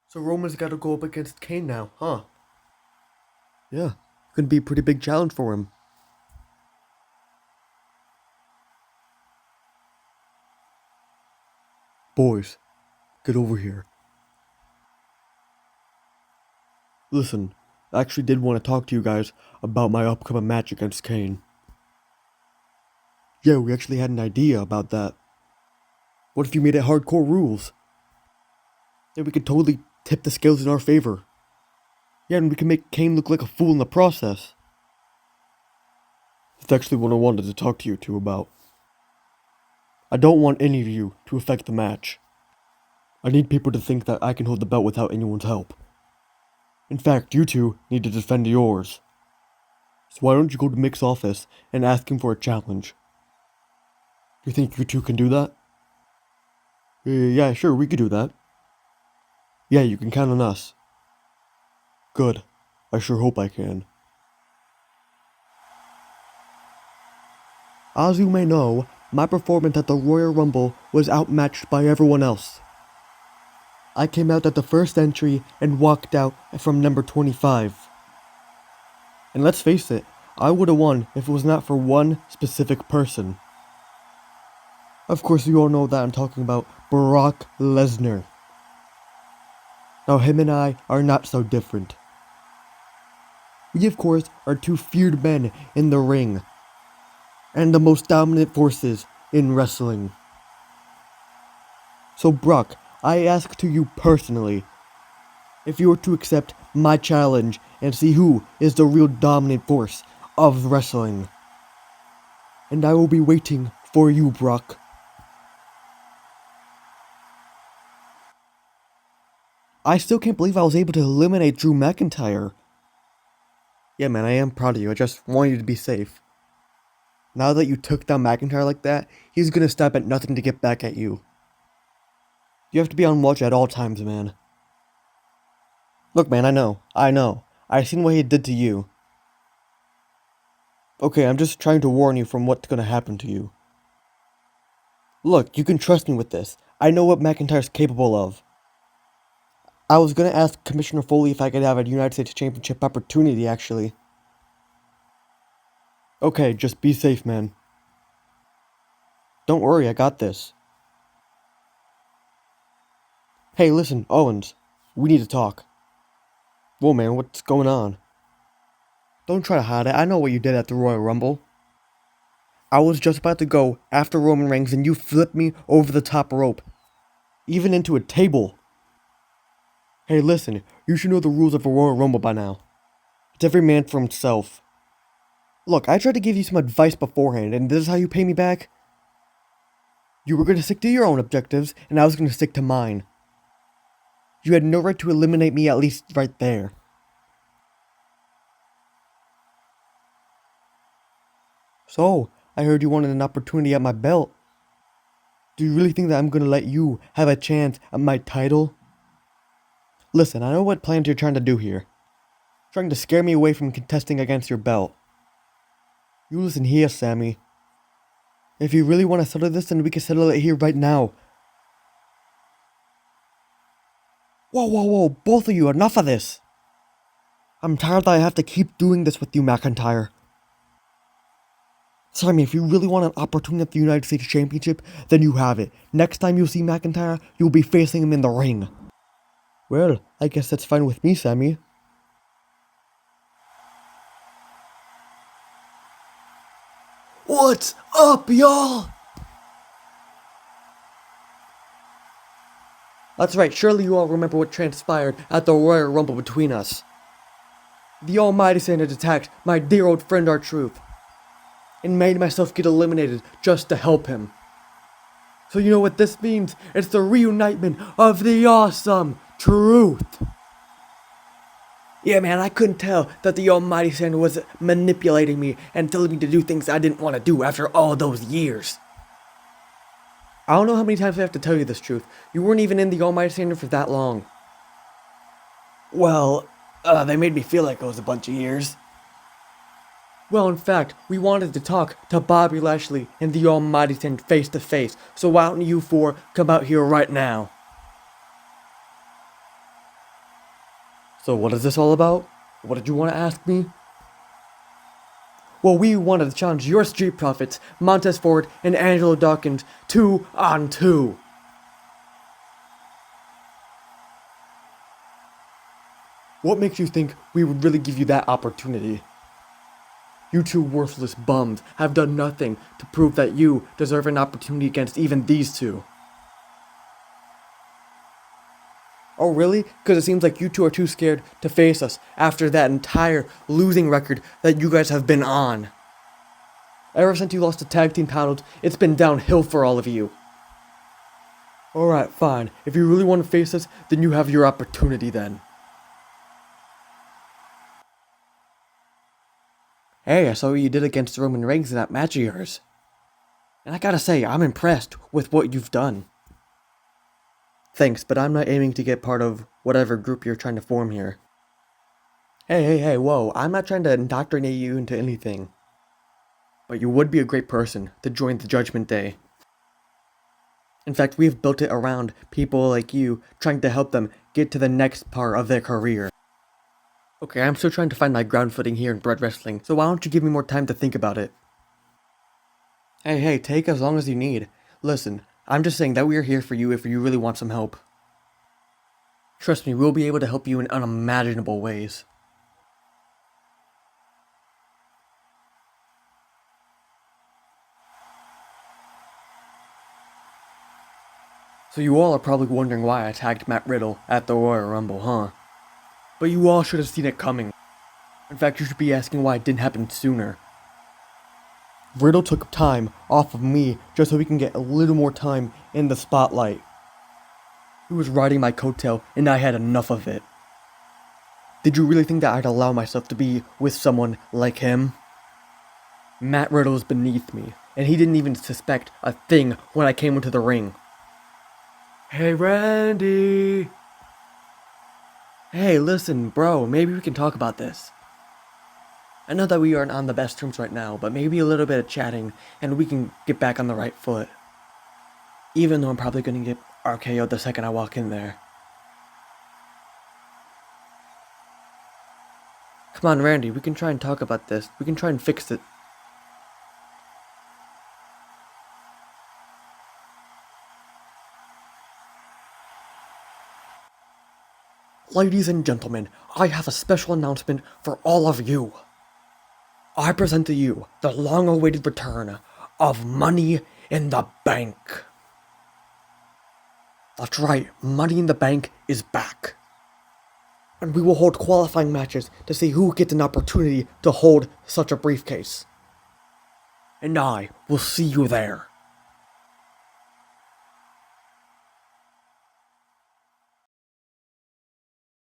So Roman's got to go up against Kane now, huh? Yeah, could be a pretty big challenge for him. Boys, get over here. Listen, I actually did want to talk to you guys about my upcoming match against Kane. Yeah, we actually had an idea about that. What if you made it hardcore rules? Then we could totally tip the scales in our favor. Yeah, and we can make Kane look like a fool in the process. That's actually what I wanted to talk to you two about. I don't want any of you to affect the match. I need people to think that I can hold the belt without anyone's help. In fact, you two need to defend yours. So why don't you go to Mick's office and ask him for a challenge? You think you two can do that? Yeah, sure, we could do that. Yeah, you can count on us. Good. I sure hope I can. As you may know, my performance at the Royal Rumble was outmatched by everyone else. I came out at the first entry and walked out from number 25. And let's face it, I would have won if it was not for one specific person. Of course, you all know that I'm talking about Brock Lesnar. Now, him and I are not so different. We, of course, are two feared men in the ring, and the most dominant forces in wrestling. So, Brock, I ask to you personally, if you were to accept my challenge and see who is the real dominant force of wrestling. And I will be waiting for you, Brock. I still can't believe I was able to eliminate Drew McIntyre. Yeah, man, I am proud of you. I just want you to be safe. Now that you took down McIntyre like that, he's gonna stop at nothing to get back at you. You have to be on watch at all times, man. Look, man, I know. I've seen what he did to you. Okay, I'm just trying to warn you from what's gonna happen to you. Look, you can trust me with this. I know what McIntyre's capable of. I was gonna ask Commissioner Foley if I could have a United States Championship opportunity, actually. Okay, just be safe, man. Don't worry, I got this. Hey, listen, Owens. We need to talk. Whoa, man, what's going on? Don't try to hide it. I know what you did at the Royal Rumble. I was just about to go after Roman Reigns and you flipped me over the top rope. Even into a table. Hey, listen, you should know the rules of a Royal Rumble by now. It's every man for himself. Look, I tried to give you some advice beforehand, and this is how you pay me back? You were going to stick to your own objectives, and I was going to stick to mine. You had no right to eliminate me, at least right there. So, I heard you wanted an opportunity at my belt. Do you really think that I'm going to let you have a chance at my title? Listen, I know what plans you're trying to do here. Trying to scare me away from contesting against your belt. You listen here, Sami. If you really want to settle this, then we can settle it here right now. Whoa, both of you, enough of this. I'm tired that I have to keep doing this with you, McIntyre. Sami, if you really want an opportunity at the United States Championship, then you have it. Next time you see McIntyre, you'll be facing him in the ring. Well, I guess that's fine with me, Sami. What's up, y'all? That's right, surely you all remember what transpired at the Royal Rumble between us. The Almighty Sand had attacked my dear old friend R-Truth, and made myself get eliminated just to help him. So you know what this means? It's the reunitement of the awesome Truth. Yeah, man, I couldn't tell that the Almighty Sand was manipulating me and telling me to do things I didn't want to do after all those years. I don't know how many times I have to tell you this, Truth. You weren't even in the Almighty Standard for that long. Well, they made me feel like it was a bunch of years. Well, in fact, we wanted to talk to Bobby Lashley and the Almighty Standard face to face, so why don't you four come out here right now? So what is this all about? What did you want to ask me? Well, we wanted to challenge your Street Profits, Montez Ford, and Angelo Dawkins 2-on-2. What makes you think we would really give you that opportunity? You two worthless bums have done nothing to prove that you deserve an opportunity against even these two. Oh really? Because it seems like you two are too scared to face us after that entire losing record that you guys have been on. Ever since you lost the tag team titles, it's been downhill for all of you. Alright, fine. If you really want to face us, then you have your opportunity then. Hey, I saw what you did against Roman Reigns in that match of yours. And I gotta say, I'm impressed with what you've done. Thanks, but I'm not aiming to get part of whatever group you're trying to form here. Hey, whoa, I'm not trying to indoctrinate you into anything. But you would be a great person to join the Judgment Day. In fact, we've built it around people like you, trying to help them get to the next part of their career. Okay, I'm still trying to find my ground footing here in Bred Wrestling, so why don't you give me more time to think about it? Hey, take as long as you need. Listen, I'm just saying that we are here for you if you really want some help. Trust me, we'll be able to help you in unimaginable ways. So you all are probably wondering why I attacked Matt Riddle at the Royal Rumble, huh? But you all should have seen it coming. In fact, you should be asking why it didn't happen sooner. Riddle took time off of me just so he can get a little more time in the spotlight. He was riding my coattail and I had enough of it. Did you really think that I'd allow myself to be with someone like him? Matt Riddle is beneath me, and he didn't even suspect a thing when I came into the ring. Hey Randy! Hey, listen, bro, maybe we can talk about this. I know that we aren't on the best terms right now, but maybe a little bit of chatting, and we can get back on the right foot. Even though I'm probably gonna get RKO'd the second I walk in there. Come on, Randy, we can try and talk about this. We can try and fix it. Ladies and gentlemen, I have a special announcement for all of you. I present to you the long-awaited return of Money in the Bank. That's right, Money in the Bank is back. And we will hold qualifying matches to see who gets an opportunity to hold such a briefcase. And I will see you there.